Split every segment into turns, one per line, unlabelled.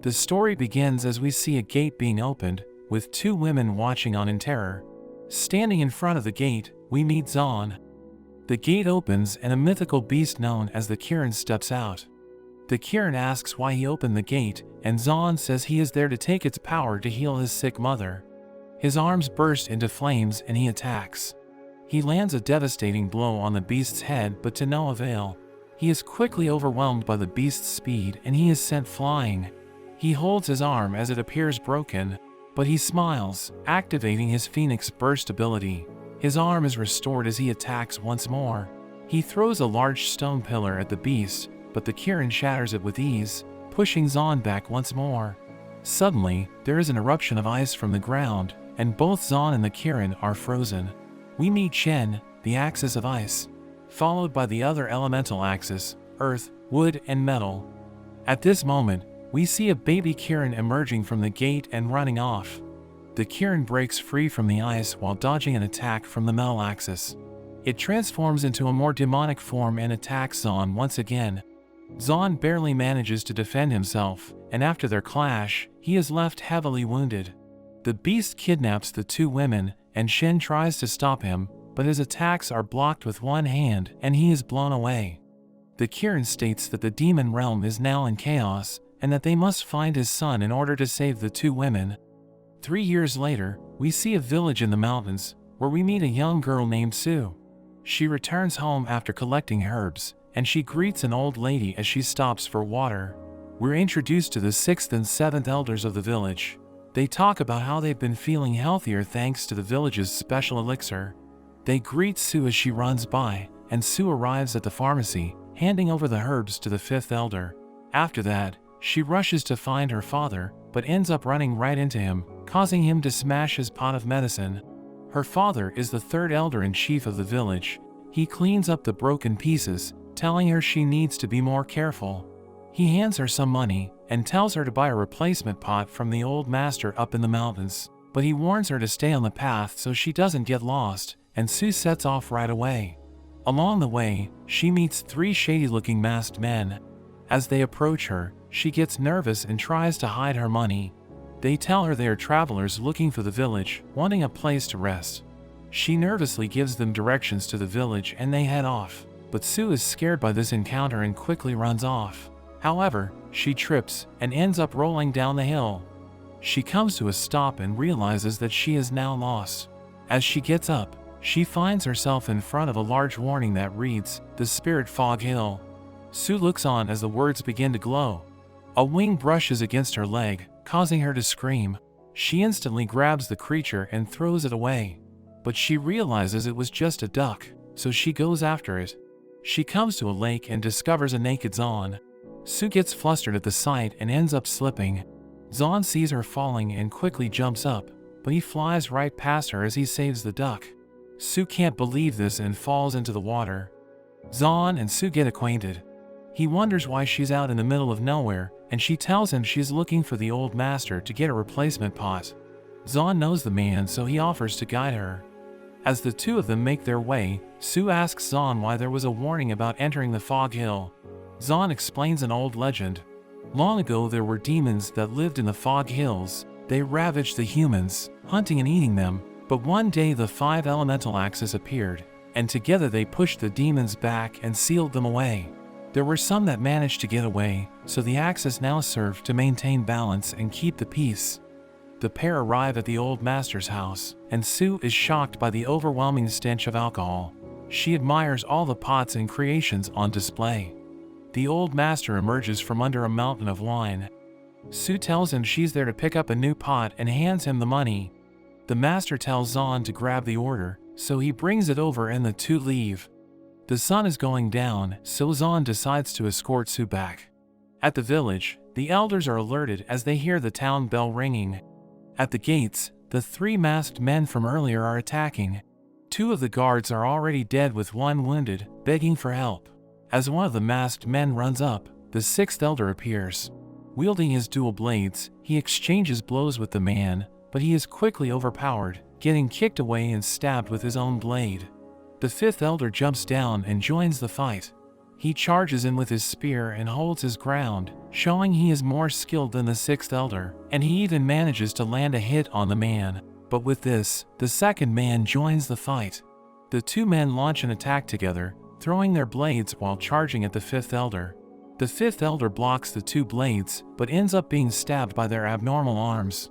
The story begins as we see a gate being opened, with two women watching on in terror. Standing in front of the gate, we meet Zon. The gate opens and a mythical beast known as the Kirin steps out. The Kirin asks why he opened the gate, and Zon says he is there to take its power to heal his sick mother. His arms burst into flames and he attacks. He lands a devastating blow on the beast's head, but to no avail. He is quickly overwhelmed by the beast's speed and he is sent flying. He holds his arm as it appears broken, but he smiles, activating his Phoenix Burst ability. His arm is restored as he attacks once more. He throws a large stone pillar at the beast, but the Kirin shatters it with ease, pushing Zon back once more. Suddenly, there is an eruption of ice from the ground, and both Zon and the Kirin are frozen. We meet Shen, the axis of ice, followed by the other elemental axis, earth, wood, and metal. At this moment, we see a baby Kirin emerging from the gate and running off. The Kirin breaks free from the ice while dodging an attack from the metal axis. It transforms into a more demonic form and attacks Zon once again. Zon barely manages to defend himself, and after their clash, he is left heavily wounded. The beast kidnaps the two women, and Shen tries to stop him, but his attacks are blocked with one hand and he is blown away. The Kirin states that the demon realm is now in chaos, and that they must find his son in order to save the two women. 3 years later, we see a village in the mountains, where we meet a young girl named Sue. She returns home after collecting herbs, and she greets an old lady as she stops for water. We're introduced to the 6th and 7th elders of the village. They talk about how they've been feeling healthier thanks to the village's special elixir. They greet Sue as she runs by, and Sue arrives at the pharmacy, handing over the herbs to the 5th elder. After that, she rushes to find her father, but ends up running right into him, causing him to smash his pot of medicine. Her father is the 3rd elder-in-chief of the village. He cleans up the broken pieces, telling her she needs to be more careful. He hands her some money, and tells her to buy a replacement pot from the old master up in the mountains, but he warns her to stay on the path so she doesn't get lost, and Sue sets off right away. Along the way, she meets 3 shady-looking masked men. As they approach her, she gets nervous and tries to hide her money. They tell her they are travelers looking for the village, wanting a place to rest. She nervously gives them directions to the village and they head off, but Sue is scared by this encounter and quickly runs off. However, she trips and ends up rolling down the hill. She comes to a stop and realizes that she is now lost. As she gets up, she finds herself in front of a large warning that reads, "The Spirit Fog Hill." Sue looks on as the words begin to glow. A wing brushes against her leg, causing her to scream. She instantly grabs the creature and throws it away. But she realizes it was just a duck, so she goes after it. She comes to a lake and discovers a naked Zon. Sue gets flustered at the sight and ends up slipping. Zon sees her falling and quickly jumps up, but he flies right past her as he saves the duck. Sue can't believe this and falls into the water. Zon and Sue get acquainted. He wonders why she's out in the middle of nowhere, and she tells him she's looking for the old master to get a replacement pot. Zon knows the man, so he offers to guide her. As the two of them make their way, Sue asks Zon why there was a warning about entering the Fog Hill. Zon explains an old legend. Long ago there were demons that lived in the Fog Hills. They ravaged the humans, hunting and eating them, but one day the 5 elemental axes appeared, and together they pushed the demons back and sealed them away. There were some that managed to get away, so the axes now serve to maintain balance and keep the peace. The pair arrive at the old master's house, and Sue is shocked by the overwhelming stench of alcohol. She admires all the pots and creations on display. The old master emerges from under a mountain of wine. Sue tells him she's there to pick up a new pot and hands him the money. The master tells Zon to grab the order, so he brings it over and the two leave. The sun is going down, so Zon decides to escort Sue back. At the village, the elders are alerted as they hear the town bell ringing. At the gates, the 3 masked men from earlier are attacking. 2 of the guards are already dead with 1 wounded, begging for help. As one of the masked men runs up, the 6th elder appears. Wielding his dual blades, he exchanges blows with the man, but he is quickly overpowered, getting kicked away and stabbed with his own blade. The 5th elder jumps down and joins the fight. He charges in with his spear and holds his ground, showing he is more skilled than the sixth elder, and he even manages to land a hit on the man. But with this, the second man joins the fight. The two men launch an attack together, throwing their blades while charging at the fifth elder. The fifth elder blocks the two blades, but ends up being stabbed by their abnormal arms.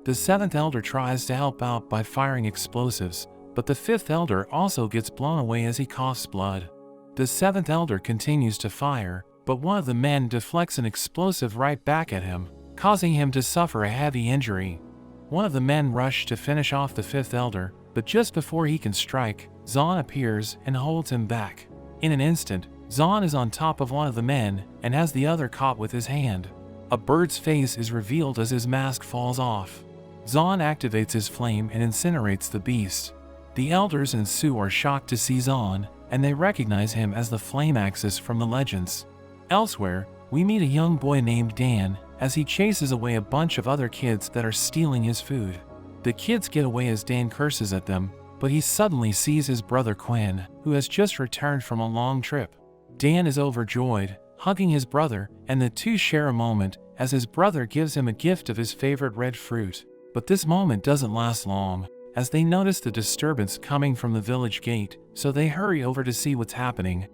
The seventh elder tries to help out by firing explosives, but the fifth elder also gets blown away as he coughs blood. The seventh elder continues to fire, but one of the men deflects an explosive right back at him, causing him to suffer a heavy injury. One of the men rushes to finish off the fifth elder, but just before he can strike, Zahn appears and holds him back. In an instant, Zahn is on top of one of the men and has the other caught with his hand. A bird's face is revealed as his mask falls off. Zahn activates his flame and incinerates the beast. The elders and Sue are shocked to see Zahn, and they recognize him as the Flame Axis from the legends. Elsewhere, we meet a young boy named Dan as he chases away a bunch of other kids that are stealing his food. The kids get away as Dan curses at them, but he suddenly sees his brother Quinn, who has just returned from a long trip. Dan is overjoyed, hugging his brother, and the two share a moment as his brother gives him a gift of his favorite red fruit. But this moment doesn't last long, as they notice the disturbance coming from the village gate, so they hurry over to see what's happening.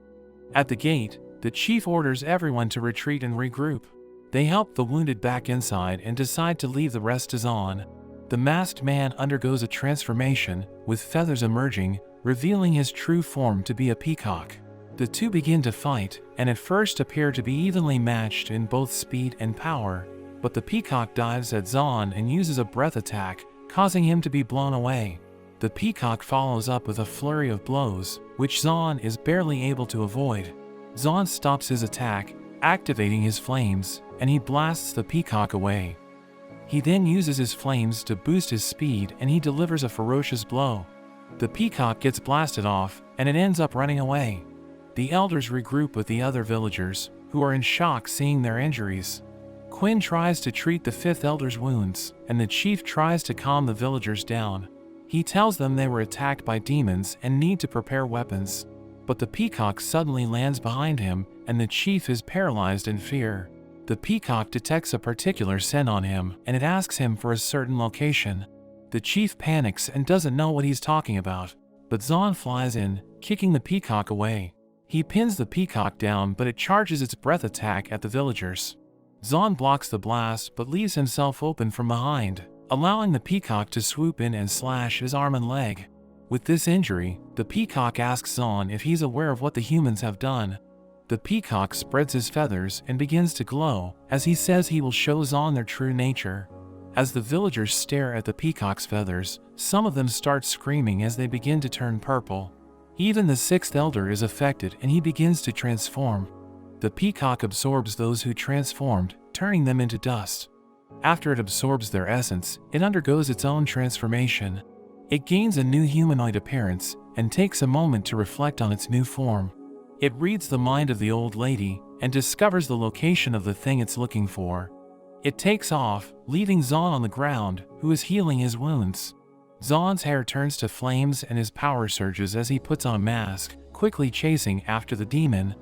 At the gate, the chief orders everyone to retreat and regroup. They help the wounded back inside and decide to leave the rest to Zahn. The masked man undergoes a transformation, with feathers emerging, revealing his true form to be a peacock. The two begin to fight, and at first appear to be evenly matched in both speed and power, but the peacock dives at Zahn and uses a breath attack, causing him to be blown away. The peacock follows up with a flurry of blows, which Zahn is barely able to avoid. Zahn stops his attack, activating his flames, and he blasts the peacock away. He then uses his flames to boost his speed and he delivers a ferocious blow. The peacock gets blasted off, and it ends up running away. The elders regroup with the other villagers, who are in shock seeing their injuries. Quinn tries to treat the fifth elder's wounds, and the chief tries to calm the villagers down. He tells them they were attacked by demons and need to prepare weapons. But the peacock suddenly lands behind him, and the chief is paralyzed in fear. The peacock detects a particular scent on him, and it asks him for a certain location. The chief panics and doesn't know what he's talking about, but Zahn flies in, kicking the peacock away. He pins the peacock down, but it charges its breath attack at the villagers. Zahn blocks the blast but leaves himself open from behind, allowing the peacock to swoop in and slash his arm and leg. With this injury, the peacock asks Zahn if he's aware of what the humans have done. The peacock spreads his feathers and begins to glow, as he says he will show Zahn their true nature. As the villagers stare at the peacock's feathers, some of them start screaming as they begin to turn purple. Even the sixth elder is affected and he begins to transform. The peacock absorbs those who transformed, turning them into dust. After it absorbs their essence, it undergoes its own transformation. It gains a new humanoid appearance and takes a moment to reflect on its new form. It reads the mind of the old lady and discovers the location of the thing it's looking for. It takes off, leaving Zahn on the ground, who is healing his wounds. Zahn's hair turns to flames and his power surges as he puts on a mask, quickly chasing after the demon.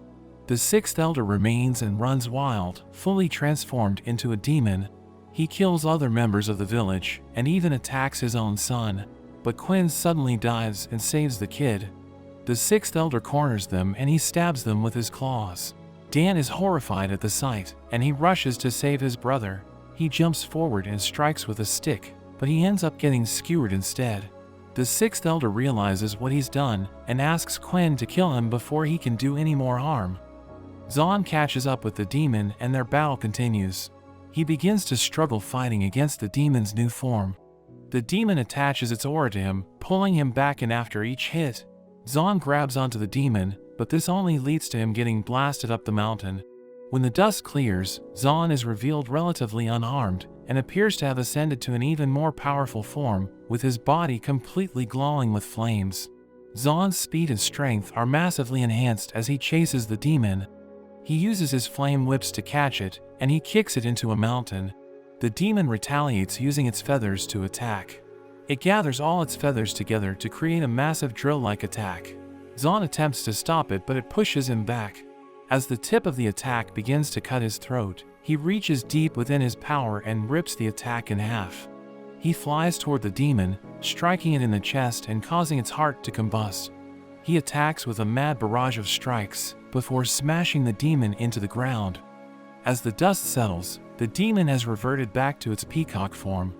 The sixth elder remains and runs wild, fully transformed into a demon. He kills other members of the village and even attacks his own son. But Quinn suddenly dives and saves the kid. The sixth elder corners them and he stabs them with his claws. Dan is horrified at the sight, and he rushes to save his brother. He jumps forward and strikes with a stick, but he ends up getting skewered instead. The sixth elder realizes what he's done and asks Quinn to kill him before he can do any more harm. Zahn catches up with the demon and their battle continues. He begins to struggle fighting against the demon's new form. The demon attaches its aura to him, pulling him back in after each hit. Zahn grabs onto the demon, but this only leads to him getting blasted up the mountain. When the dust clears, Zahn is revealed relatively unharmed and appears to have ascended to an even more powerful form, with his body completely glowing with flames. Zahn's speed and strength are massively enhanced as he chases the demon. He uses his flame whips to catch it, and he kicks it into a mountain. The demon retaliates using its feathers to attack. It gathers all its feathers together to create a massive drill-like attack. Zahn attempts to stop it, but it pushes him back. As the tip of the attack begins to cut his throat, he reaches deep within his power and rips the attack in half. He flies toward the demon, striking it in the chest and causing its heart to combust. He attacks with a mad barrage of strikes, before smashing the demon into the ground. As the dust settles, the demon has reverted back to its peacock form.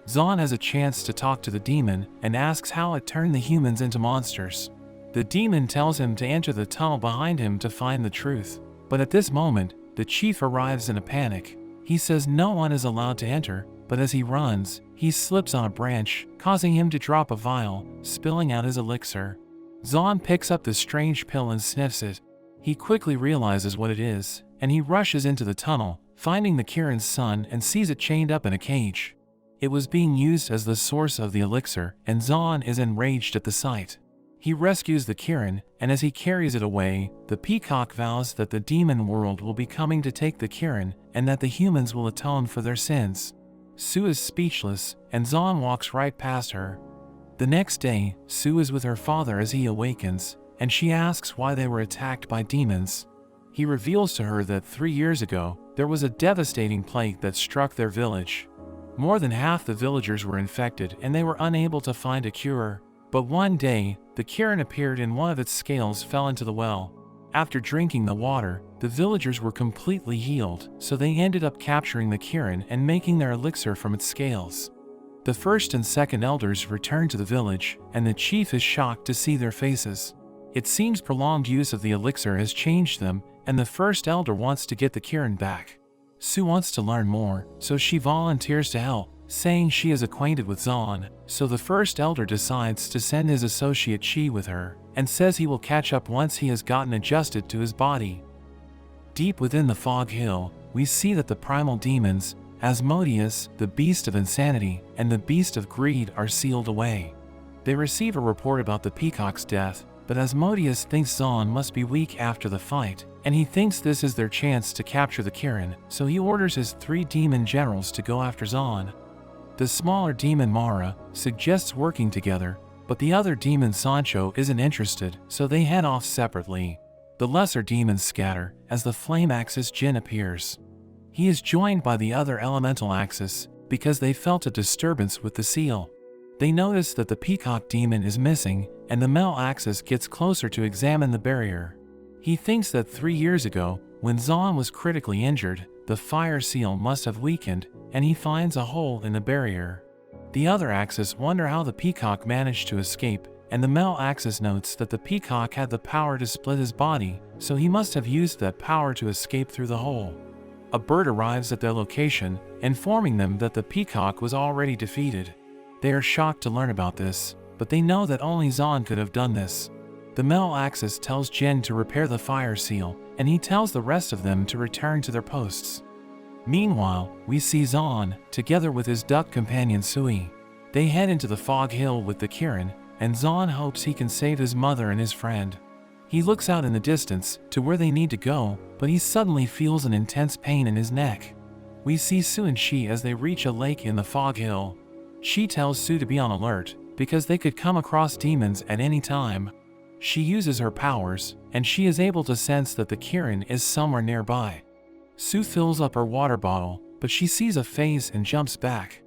Zahn has a chance to talk to the demon and asks how it turned the humans into monsters. The demon tells him to enter the tunnel behind him to find the truth. But at this moment, the chief arrives in a panic. He says no one is allowed to enter, but as he runs, he slips on a branch, causing him to drop a vial, spilling out his elixir. Zahn picks up the strange pill and sniffs it. He quickly realizes what it is, and he rushes into the tunnel, finding the Kirin's son and sees it chained up in a cage. It was being used as the source of the elixir, and Zahn is enraged at the sight. He rescues the Kirin, and as he carries it away, the peacock vows that the demon world will be coming to take the Kirin, and that the humans will atone for their sins. Sue is speechless, and Zahn walks right past her. The next day, Sue is with her father as he awakens, and she asks why they were attacked by demons. He reveals to her that 3 years ago, there was a devastating plague that struck their village. More than half the villagers were infected and they were unable to find a cure. But one day, the Kirin appeared and one of its scales fell into the well. After drinking the water, the villagers were completely healed, so they ended up capturing the Kirin and making their elixir from its scales. The first and second elders return to the village, and the chief is shocked to see their faces. It seems prolonged use of the elixir has changed them, and the first elder wants to get the Kirin back. Sue wants to learn more, so she volunteers to help, saying she is acquainted with Zahn, so the first elder decides to send his associate Chi with her, and says he will catch up once he has gotten adjusted to his body. Deep within the fog hill, we see that the primal demons, Asmodeus, the beast of insanity, and the beast of greed are sealed away. They receive a report about the peacock's death, but Asmodeus thinks Zahn must be weak after the fight, and he thinks this is their chance to capture the Kirin, so he orders his 3 demon generals to go after Zahn. The smaller demon Mara suggests working together, but the other demon Sancho isn't interested, so they head off separately. The lesser demons scatter as the flame axis Jin appears. He is joined by the other elemental axis because they felt a disturbance with the seal. They notice that the peacock demon is missing, and the Mel axis gets closer to examine the barrier. He thinks that 3 years ago, when Zahn was critically injured, the fire seal must have weakened, and he finds a hole in the barrier. The other axis wonder how the peacock managed to escape, and the Mel axis notes that the peacock had the power to split his body, so he must have used that power to escape through the hole. A bird arrives at their location, informing them that the peacock was already defeated. They are shocked to learn about this, but they know that only Zahn could have done this. The Mel axis tells Jin to repair the fire seal, and he tells the rest of them to return to their posts. Meanwhile, we see Zahn, together with his duck companion Sui. They head into the fog hill with the Kirin, and Zahn hopes he can save his mother and his friend. He looks out in the distance, to where they need to go, but he suddenly feels an intense pain in his neck. We see Sue and Shi as they reach a lake in the fog hill. She tells Sue to be on alert, because they could come across demons at any time. She uses her powers, and she is able to sense that the Kirin is somewhere nearby. Sue fills up her water bottle, but she sees a phase and jumps back.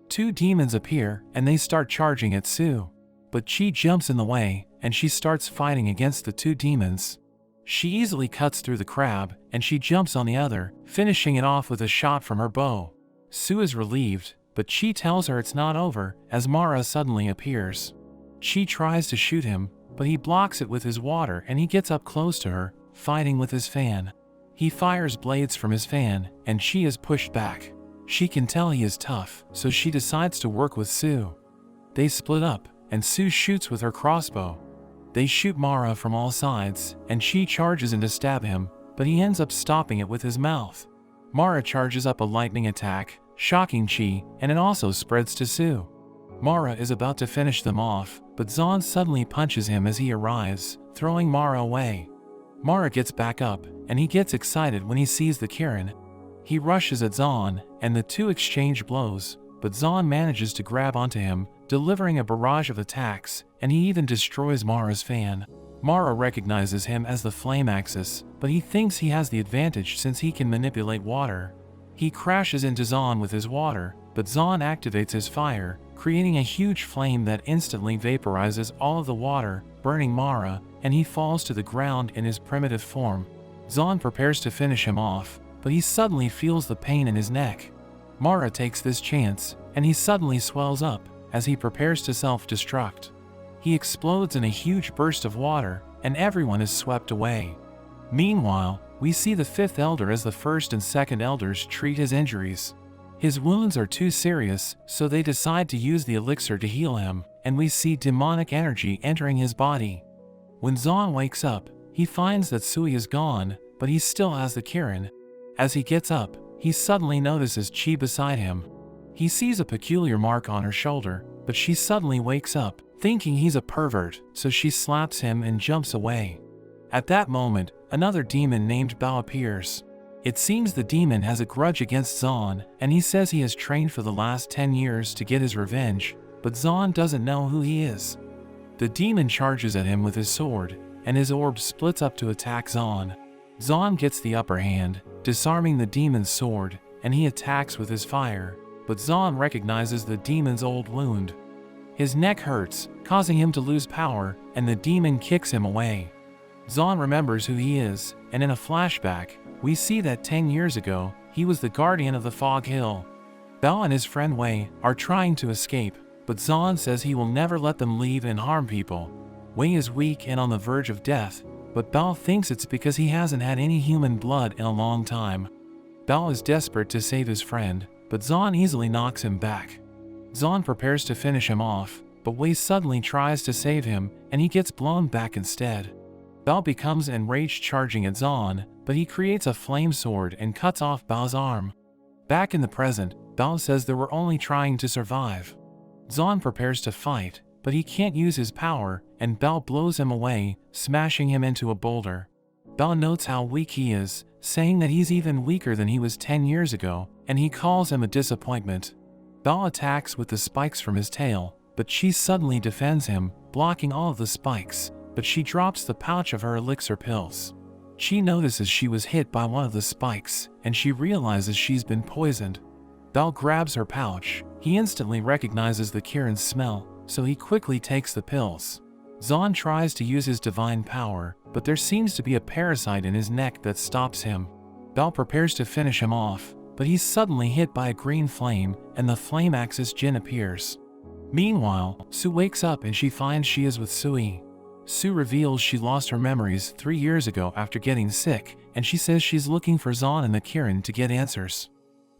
2 demons appear, and they start charging at Sue. But Chi jumps in the way, and she starts fighting against the 2 demons. She easily cuts through the crab, and she jumps on the other, finishing it off with a shot from her bow. Sue is relieved, but Chi tells her it's not over, as Mara suddenly appears. Chi tries to shoot him, but he blocks it with his water and he gets up close to her, fighting with his fan. He fires blades from his fan, and Chi is pushed back. She can tell he is tough, so she decides to work with Sue. They split up, and Sue shoots with her crossbow. They shoot Mara from all sides, and Chi charges in to stab him, but he ends up stopping it with his mouth. Mara charges up a lightning attack, shocking Chi, and it also spreads to Sue. Mara is about to finish them off, but Zahn suddenly punches him as he arrives, throwing Mara away. Mara gets back up, and he gets excited when he sees the Kirin. He rushes at Zahn, and the 2 exchange blows, but Zahn manages to grab onto him, delivering a barrage of attacks, and he even destroys Mara's fan. Mara recognizes him as the flame axis, but he thinks he has the advantage since he can manipulate water. He crashes into Zahn with his water, but Zahn activates his fire, creating a huge flame that instantly vaporizes all of the water, burning Mara, and he falls to the ground in his primitive form. Zahn prepares to finish him off, but he suddenly feels the pain in his neck. Mara takes this chance, and he suddenly swells up, as he prepares to self-destruct. He explodes in a huge burst of water, and everyone is swept away. Meanwhile, we see the fifth elder as the first and second elders treat his injuries. His wounds are too serious, so they decide to use the elixir to heal him, and we see demonic energy entering his body. When Zahn wakes up, he finds that Sui is gone, but he still has the Kirin. As he gets up, he suddenly notices Chi beside him. He sees a peculiar mark on her shoulder, but she suddenly wakes up, thinking he's a pervert, so she slaps him and jumps away. At that moment, another demon named Bao appears. It seems the demon has a grudge against Zahn, and he says he has trained for the last 10 years to get his revenge, but Zahn doesn't know who he is. The demon charges at him with his sword, and his orb splits up to attack Zahn. Zahn gets the upper hand, disarming the demon's sword, and he attacks with his fire, but Zahn recognizes the demon's old wound. His neck hurts, causing him to lose power, and the demon kicks him away. Zahn remembers who he is, and in a flashback, we see that 10 years ago, he was the guardian of the Fog Hill. Bao and his friend Wei are trying to escape, but Zahn says he will never let them leave and harm people. Wei is weak and on the verge of death, but Bao thinks it's because he hasn't had any human blood in a long time. Bao is desperate to save his friend, but Zahn easily knocks him back. Zahn prepares to finish him off, but Wei suddenly tries to save him, and he gets blown back instead. Bao becomes enraged, charging at Zahn, but he creates a flame sword and cuts off Bao's arm. Back in the present, Bao says they were only trying to survive. Zahn prepares to fight, but he can't use his power, and Bao blows him away, smashing him into a boulder. Bao notes how weak he is, saying that he's even weaker than he was 10 years ago, and he calls him a disappointment. Bao attacks with the spikes from his tail, but she suddenly defends him, blocking all of the spikes, but she drops the pouch of her elixir pills. She notices she was hit by one of the spikes, and she realizes she's been poisoned. Bao grabs her pouch. He instantly recognizes the Kirin's smell, so he quickly takes the pills. Zahn tries to use his divine power, but there seems to be a parasite in his neck that stops him. Bao prepares to finish him off, but he's suddenly hit by a green flame, and the flame axis Jin appears. Meanwhile, Su wakes up and she finds she is with Sui. Su reveals she lost her memories 3 years ago after getting sick, and she says she's looking for Zahn and the Kirin to get answers.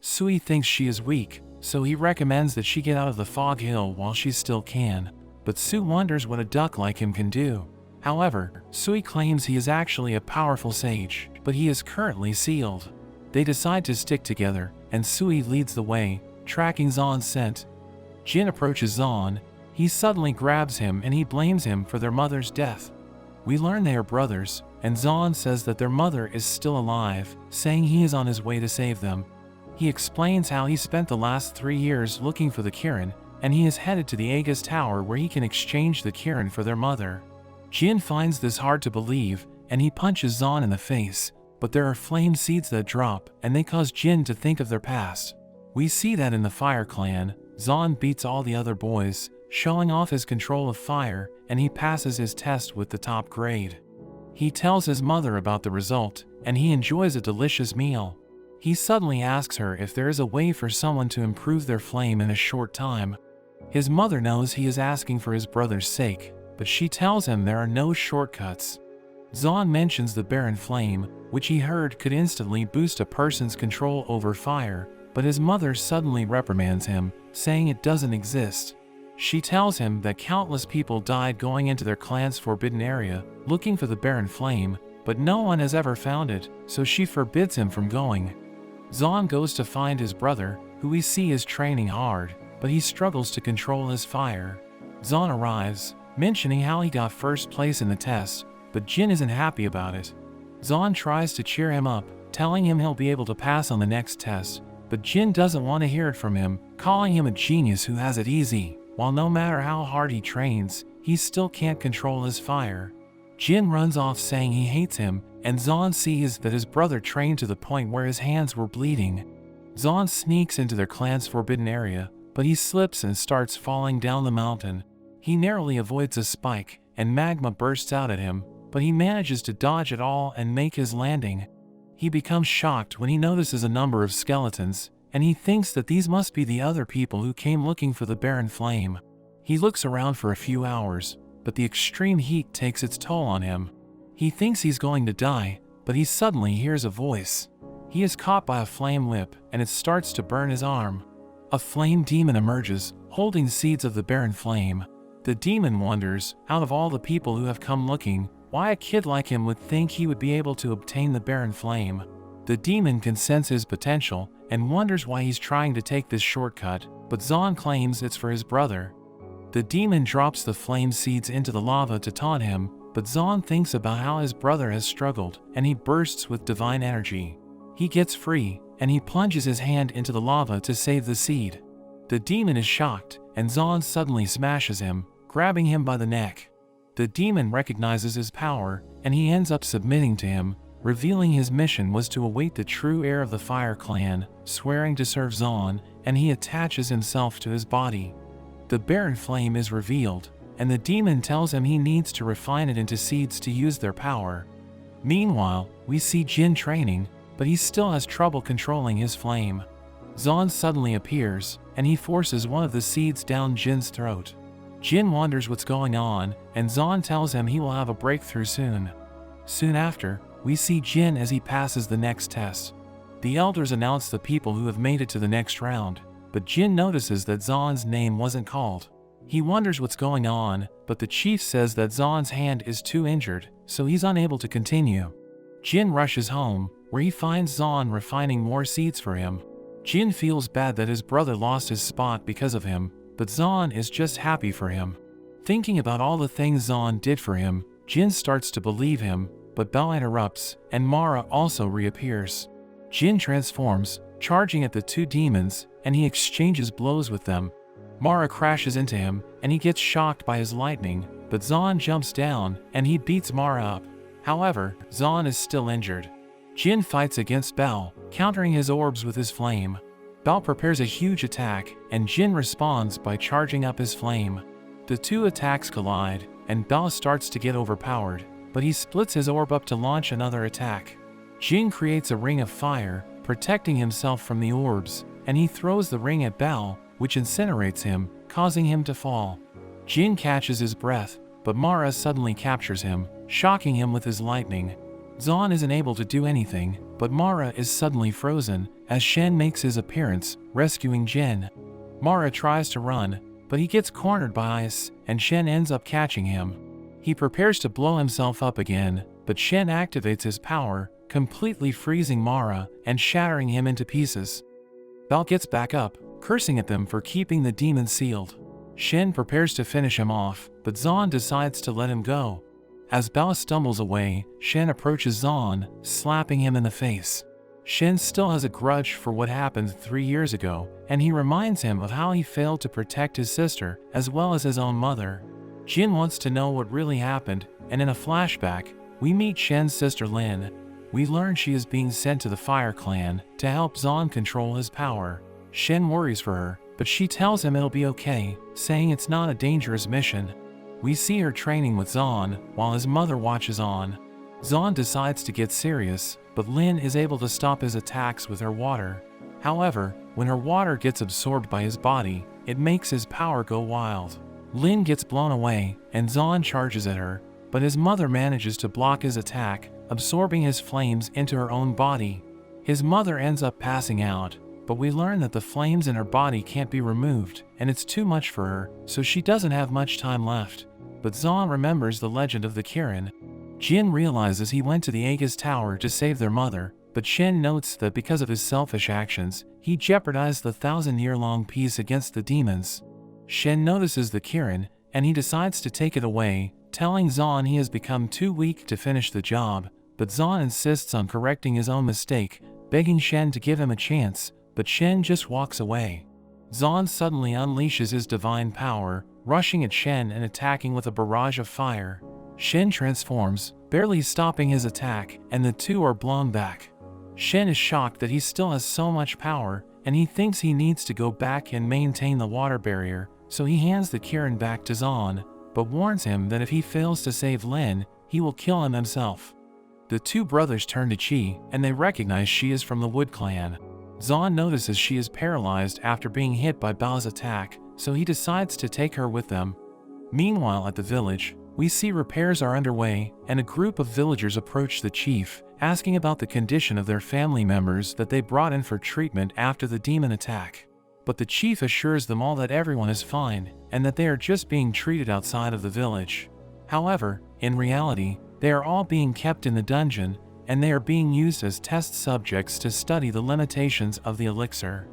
Sui thinks she is weak, so he recommends that she get out of the Fog Hill while she still can, but Su wonders what a duck like him can do. However, Sui claims he is actually a powerful sage, but he is currently sealed. They decide to stick together, and Sui leads the way, tracking Zahn's scent. Jin approaches Zahn. He suddenly grabs him and he blames him for their mother's death. We learn they are brothers, and Zahn says that their mother is still alive, saying he is on his way to save them. He explains how he spent the last 3 years looking for the Kirin, and he is headed to the Aegis Tower where he can exchange the Kirin for their mother. Jin finds this hard to believe, and he punches Zahn in the face, but there are flame seeds that drop, and they cause Jin to think of their past. We see that in the Fire Clan, Zahn beats all the other boys, showing off his control of fire, and he passes his test with the top grade. He tells his mother about the result, and he enjoys a delicious meal. He suddenly asks her if there is a way for someone to improve their flame in a short time. His mother knows he is asking for his brother's sake, but she tells him there are no shortcuts. Zahn mentions the barren flame, which he heard could instantly boost a person's control over fire, but his mother suddenly reprimands him, saying it doesn't exist. She tells him that countless people died going into their clan's forbidden area, looking for the barren flame, but no one has ever found it, so she forbids him from going. Zahn goes to find his brother, who we see is training hard, but he struggles to control his fire. Zahn arrives, mentioning how he got first place in the test, but Jin isn't happy about it. Zahn tries to cheer him up, telling him he'll be able to pass on the next test, but Jin doesn't want to hear it from him, calling him a genius who has it easy, while no matter how hard he trains, he still can't control his fire. Jin runs off saying he hates him, and Zon sees that his brother trained to the point where his hands were bleeding. Zon sneaks into their clan's forbidden area, but he slips and starts falling down the mountain. He narrowly avoids a spike, and magma bursts out at him, but he manages to dodge it all and make his landing. He becomes shocked when he notices a number of skeletons, and he thinks that these must be the other people who came looking for the barren flame. He looks around for a few hours, but the extreme heat takes its toll on him. He thinks he's going to die, but he suddenly hears a voice. He is caught by a flame whip, and it starts to burn his arm. A flame demon emerges, holding seeds of the barren flame. The demon wonders, out of all the people who have come looking, why a kid like him would think he would be able to obtain the barren flame. The demon can sense his potential, and wonders why he's trying to take this shortcut, but Zon claims it's for his brother. The demon drops the flame seeds into the lava to taunt him, but Zon thinks about how his brother has struggled, and he bursts with divine energy. He gets free, and he plunges his hand into the lava to save the seed. The demon is shocked, and Zon suddenly smashes him, grabbing him by the neck. The demon recognizes his power, and he ends up submitting to him, revealing his mission was to await the true heir of the Fire Clan, swearing to serve Zon, and he attaches himself to his body. The barren flame is revealed, and the demon tells him he needs to refine it into seeds to use their power. Meanwhile, we see Jin training, but he still has trouble controlling his flame. Zon suddenly appears, and he forces one of the seeds down Jin's throat. Jin wonders what's going on, and Zon tells him he will have a breakthrough soon. Soon after, we see Jin as he passes the next test. The elders announce the people who have made it to the next round, but Jin notices that Zon's name wasn't called. He wonders what's going on, but the chief says that Zon's hand is too injured, so he's unable to continue. Jin rushes home, where he finds Zon refining more seeds for him. Jin feels bad that his brother lost his spot because of him, but Zon is just happy for him. Thinking about all the things Zon did for him, Jin starts to believe him, but Belle interrupts, and Mara also reappears. Jin transforms, charging at the two demons, and he exchanges blows with them. Mara crashes into him, and he gets shocked by his lightning, but Zon jumps down, and he beats Mara up. However, Zon is still injured. Jin fights against Belle, countering his orbs with his flame. Belle prepares a huge attack, and Jin responds by charging up his flame. The two attacks collide, and Belle starts to get overpowered, but he splits his orb up to launch another attack. Jin creates a ring of fire, protecting himself from the orbs, and he throws the ring at Belle, which incinerates him, causing him to fall. Jin catches his breath, but Mara suddenly captures him, shocking him with his lightning. Zon isn't able to do anything, but Mara is suddenly frozen, as Shen makes his appearance, rescuing Jin. Mara tries to run, but he gets cornered by ice, and Shen ends up catching him. He prepares to blow himself up again, but Shen activates his power, completely freezing Mara and shattering him into pieces. Belle gets back up, cursing at them for keeping the demon sealed. Shen prepares to finish him off, but Zon decides to let him go. As Belle stumbles away, Shen approaches Zon, slapping him in the face. Shen still has a grudge for what happened 3 years ago, and he reminds him of how he failed to protect his sister, as well as his own mother. Jin wants to know what really happened, and in a flashback, we meet Shen's sister Lin. We learn she is being sent to the Fire Clan to help Zon control his power. Shen worries for her, but she tells him it'll be okay, saying it's not a dangerous mission. We see her training with Zon, while his mother watches on. Zon decides to get serious, but Lin is able to stop his attacks with her water. However, when her water gets absorbed by his body, it makes his power go wild. Lin gets blown away, and Zon charges at her, but his mother manages to block his attack, absorbing his flames into her own body. His mother ends up passing out, but we learn that the flames in her body can't be removed, and it's too much for her, so she doesn't have much time left. But Zon remembers the legend of the Kirin. Jin realizes he went to the Aegis Tower to save their mother, but Shen notes that because of his selfish actions, he jeopardized the 1,000-year-long peace against the demons. Shen notices the Kirin, and he decides to take it away, telling Zon he has become too weak to finish the job, but Zon insists on correcting his own mistake, begging Shen to give him a chance, but Shen just walks away. Zon suddenly unleashes his divine power, rushing at Shen and attacking with a barrage of fire. Shen transforms, barely stopping his attack, and the two are blown back. Shen is shocked that he still has so much power, and he thinks he needs to go back and maintain the water barrier, so he hands the Kirin back to Zon, but warns him that if he fails to save Lin, he will kill him himself. The two brothers turn to Chi, and they recognize she is from the Wood Clan. Zon notices she is paralyzed after being hit by Bao's attack, so he decides to take her with them. Meanwhile at the village, we see repairs are underway, and a group of villagers approach the chief, asking about the condition of their family members that they brought in for treatment after the demon attack. But the chief assures them all that everyone is fine, and that they are just being treated outside of the village. However, in reality, they are all being kept in the dungeon, and they are being used as test subjects to study the limitations of the elixir.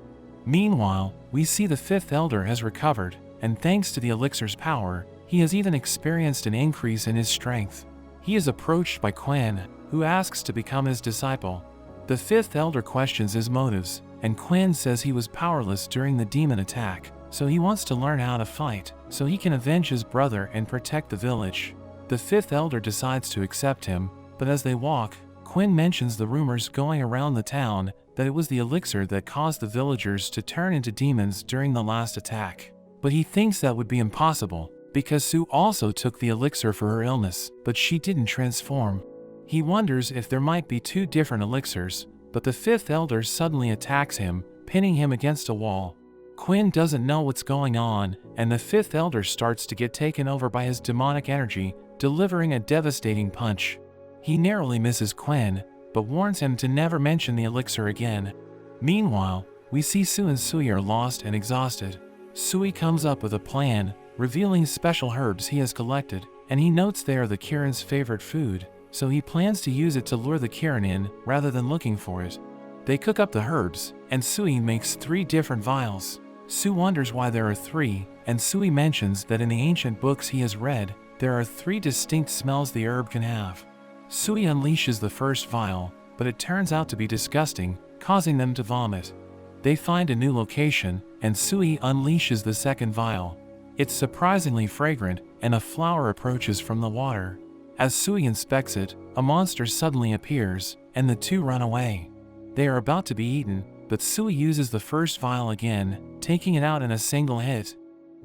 Meanwhile, we see the fifth elder has recovered, and thanks to the elixir's power, he has even experienced an increase in his strength. He is approached by Quan, who asks to become his disciple. The fifth elder questions his motives, and Quan says he was powerless during the demon attack, so he wants to learn how to fight, so he can avenge his brother and protect the village. The fifth elder decides to accept him, but as they walk, Quinn mentions the rumors going around the town that it was the elixir that caused the villagers to turn into demons during the last attack. But he thinks that would be impossible, because Sue also took the elixir for her illness, but she didn't transform. He wonders if there might be two different elixirs, but the fifth elder suddenly attacks him, pinning him against a wall. Quinn doesn't know what's going on, and the fifth elder starts to get taken over by his demonic energy, delivering a devastating punch. He narrowly misses Quinn, but warns him to never mention the elixir again. Meanwhile, we see Sue and Sui are lost and exhausted. Sui comes up with a plan, revealing special herbs he has collected, and he notes they are the Kirin's favorite food, so he plans to use it to lure the Kirin in rather than looking for it. They cook up the herbs, and Sui makes 3 different vials. Sue wonders why there are 3, and Sui mentions that in the ancient books he has read, there are 3 distinct smells the herb can have. Sui unleashes the first vial, but it turns out to be disgusting, causing them to vomit. They find a new location, and Sui unleashes the second vial. It's surprisingly fragrant, and a flower approaches from the water. As Sui inspects it, a monster suddenly appears, and the two run away. They are about to be eaten, but Sui uses the first vial again, taking it out in a single hit.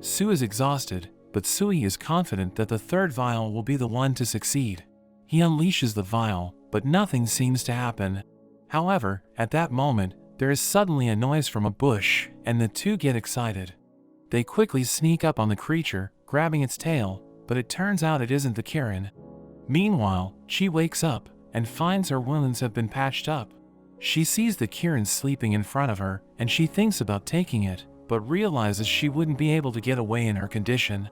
Sue is exhausted, but Sui is confident that the third vial will be the one to succeed. He unleashes the vial, but nothing seems to happen. However, at that moment, there is suddenly a noise from a bush, and the two get excited. They quickly sneak up on the creature, grabbing its tail, but it turns out it isn't the Kirin. Meanwhile, she wakes up, and finds her wounds have been patched up. She sees the Kirin sleeping in front of her, and she thinks about taking it, but realizes she wouldn't be able to get away in her condition.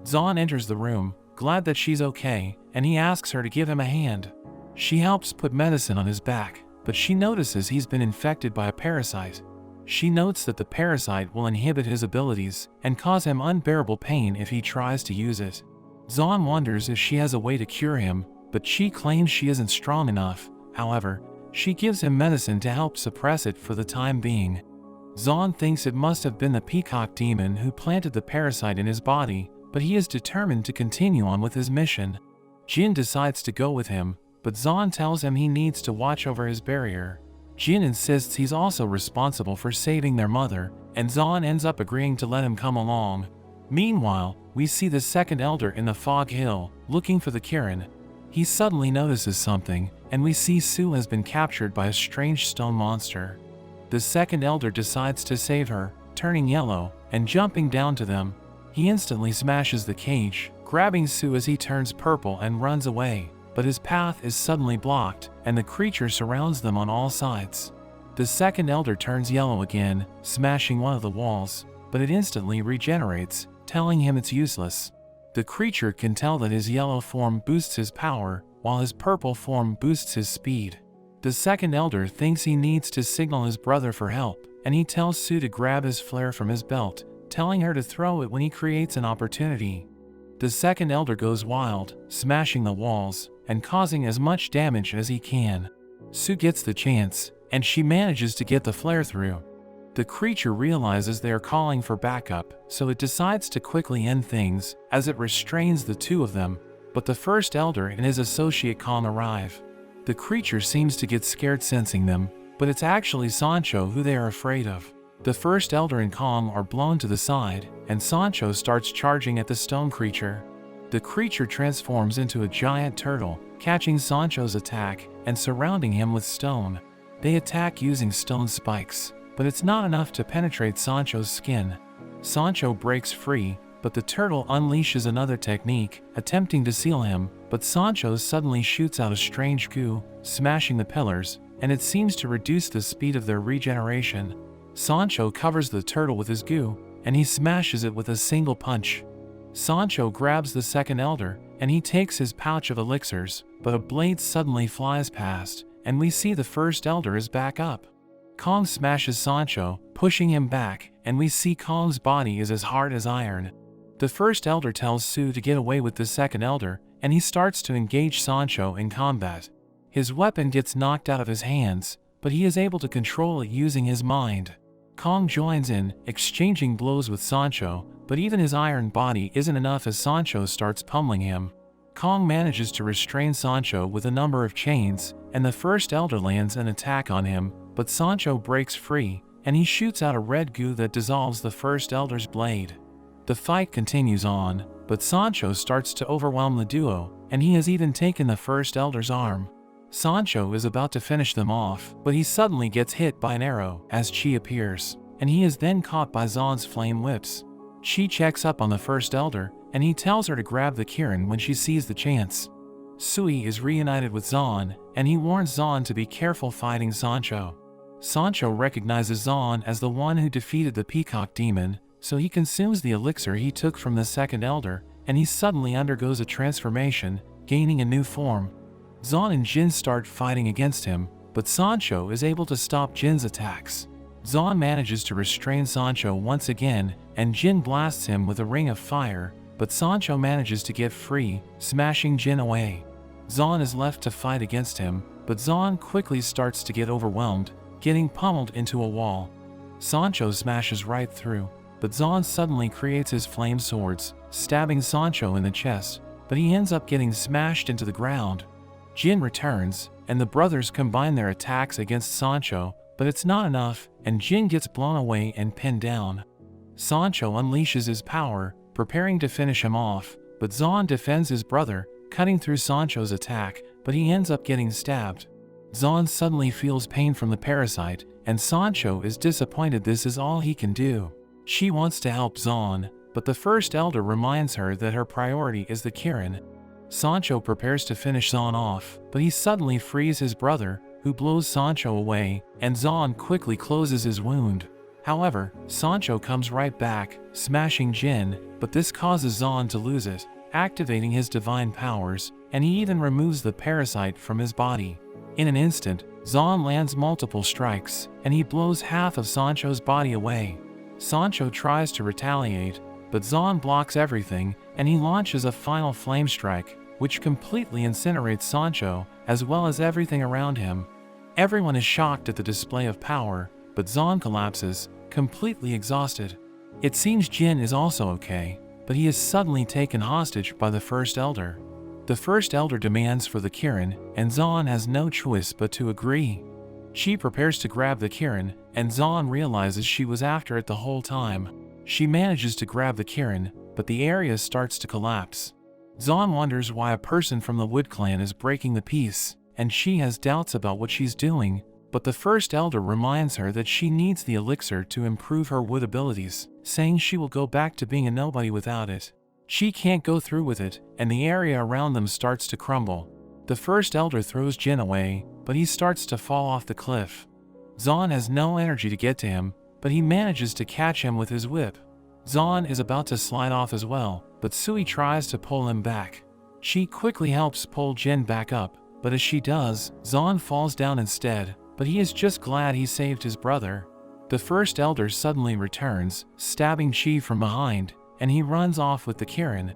Zon enters the room, glad that she's okay, and he asks her to give him a hand. She helps put medicine on his back, but she notices he's been infected by a parasite. She notes that the parasite will inhibit his abilities and cause him unbearable pain if he tries to use it. Zon wonders if she has a way to cure him, but she claims she isn't strong enough. However, she gives him medicine to help suppress it for the time being. Zon thinks it must have been the peacock demon who planted the parasite in his body, but he is determined to continue on with his mission. Jin decides to go with him, but Zon tells him he needs to watch over his barrier. Jin insists he's also responsible for saving their mother, and Zon ends up agreeing to let him come along. Meanwhile, we see the second elder in the fog hill, looking for the Kirin. He suddenly notices something, and we see Sue has been captured by a strange stone monster. The second elder decides to save her, turning yellow, and jumping down to them. He instantly smashes the cage, grabbing Sue as he turns purple and runs away, but his path is suddenly blocked, and the creature surrounds them on all sides. The second elder turns yellow again, smashing one of the walls, but it instantly regenerates, telling him it's useless. The creature can tell that his yellow form boosts his power, while his purple form boosts his speed. The second elder thinks he needs to signal his brother for help, and he tells Sue to grab his flare from his belt, telling her to throw it when he creates an opportunity. The second elder goes wild, smashing the walls, and causing as much damage as he can. Sue gets the chance, and she manages to get the flare through. The creature realizes they are calling for backup, so it decides to quickly end things, as it restrains the two of them. but the first elder and his associate Kong arrive. The creature seems to get scared sensing them, but it's actually Sancho who they are afraid of. The first elder and Kong are blown to the side, and Sancho starts charging at the stone creature. The creature transforms into a giant turtle, catching Sancho's attack and surrounding him with stone. They attack using stone spikes, but it's not enough to penetrate Sancho's skin. Sancho breaks free, but the turtle unleashes another technique, attempting to seal him, but Sancho suddenly shoots out a strange goo, smashing the pillars, and it seems to reduce the speed of their regeneration. Sancho covers the turtle with his goo, and he smashes it with a single punch. Sancho grabs the second elder, and he takes his pouch of elixirs, but a blade suddenly flies past, and we see the first elder is back up. Kong smashes Sancho, pushing him back, and we see Kong's body is as hard as iron. The first elder tells Su to get away with the second elder, and he starts to engage Sancho in combat. His weapon gets knocked out of his hands, but he is able to control it using his mind. Kong joins in, exchanging blows with Sancho, but even his iron body isn't enough as Sancho starts pummeling him. Kong manages to restrain Sancho with a number of chains, and the first elder lands an attack on him, but Sancho breaks free, and he shoots out a red goo that dissolves the first elder's blade. The fight continues on, but Sancho starts to overwhelm the duo, and he has even taken the first elder's arm. Sancho is about to finish them off, but he suddenly gets hit by an arrow as Chi appears, and he is then caught by Zan's flame whips. Chi checks up on the first elder, and he tells her to grab the Kirin when she sees the chance. Sui is reunited with Zan, and he warns Zan to be careful fighting Sancho. Sancho recognizes Zan as the one who defeated the peacock demon, so he consumes the elixir he took from the second elder, and he suddenly undergoes a transformation, gaining a new form. Zan and Jin start fighting against him, but Sancho is able to stop Jin's attacks. Zan manages to restrain Sancho once again, and Jin blasts him with a ring of fire, but Sancho manages to get free, smashing Jin away. Zan is left to fight against him, but Zan quickly starts to get overwhelmed, getting pummeled into a wall. Sancho smashes right through, but Zan suddenly creates his flame swords, stabbing Sancho in the chest, but he ends up getting smashed into the ground. Jin returns, and the brothers combine their attacks against Sancho, but it's not enough, and Jin gets blown away and pinned down. Sancho unleashes his power, preparing to finish him off, but Zan defends his brother, cutting through Sancho's attack, but he ends up getting stabbed. Zan suddenly feels pain from the parasite, and Sancho is disappointed this is all he can do. She wants to help Zan, but the first elder reminds her that her priority is the Kirin. Sancho prepares to finish Zan off, but he suddenly frees his brother, who blows Sancho away, and Zan quickly closes his wound. However, Sancho comes right back, smashing Jin, but this causes Zan to lose it, activating his divine powers, and he even removes the parasite from his body. In an instant, Zan lands multiple strikes, and he blows half of Sancho's body away. Sancho tries to retaliate, but Zan blocks everything, and he launches a final flame strike, which completely incinerates Sancho, as well as everything around him. Everyone is shocked at the display of power, but Zan collapses, completely exhausted. It seems Jin is also okay, but he is suddenly taken hostage by the first elder. The first elder demands for the Kirin, and Zan has no choice but to agree. She prepares to grab the Kirin, and Zan realizes she was after it the whole time. She manages to grab the Kirin, but the area starts to collapse. Zan wonders why a person from the Wood Clan is breaking the peace, and she has doubts about what she's doing, but the first elder reminds her that she needs the elixir to improve her wood abilities, saying she will go back to being a nobody without it. She can't go through with it, and the area around them starts to crumble. The first elder throws Jin away, but he starts to fall off the cliff. Zan has no energy to get to him, but he manages to catch him with his whip. Zan is about to slide off as well, but Sui tries to pull him back. She quickly helps pull Jin back up, but as she does, Zan falls down instead, but he is just glad he saved his brother. The first elder suddenly returns, stabbing Chi from behind, and he runs off with the Kirin.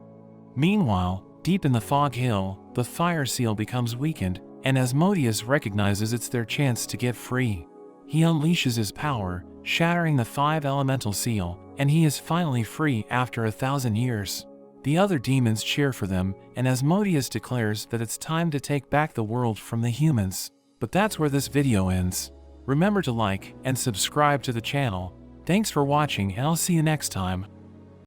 Meanwhile, deep in the fog hill, the fire seal becomes weakened, and Asmodeus recognizes it's their chance to get free. He unleashes his power, shattering the 5 elemental seal, and he is finally free after 1,000 years. The other demons cheer for them, and Asmodeus declares that it's time to take back the world from the humans. But that's where this video ends. Remember to like and subscribe to the channel. Thanks for watching, and I'll see you next time.